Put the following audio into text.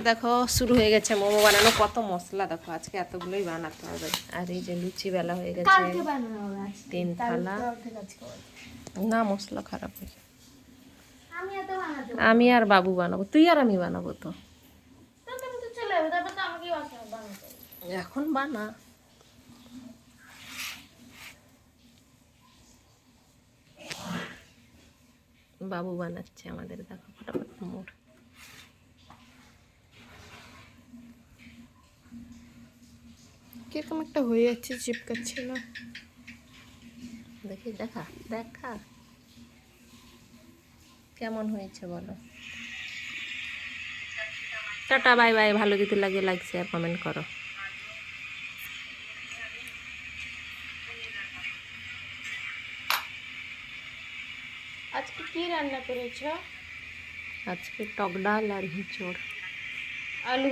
দেখো শুরু হয়ে গেছে মোমো বানানো। কত মশলা দেখো, আজকে এতগুলোই বানাতে হবে। আর এই যে লুচি বেলা হয়ে গেছে, 3 থালা। না মশলা খারাপ হয়েছে। আমি আর বাবু বানাবো, তুই আর আমি বানাবো তো। এখন বানা। বাবু বানাচ্ছে আমাদের, দেখো ফটাফট মোড়। কিরকম একটা হয়ে যাচ্ছে, চিপকাচ্ছে না। দেখি দেখা দেখা কেমন হয়েছে বলো। Tata bye bye. ভালো যদি লাগে লাইক শেয়ার কমেন্ট করো। আজকে কি রান্না করেছো? আজকে টক ডাল আর হিঁচড়। আলু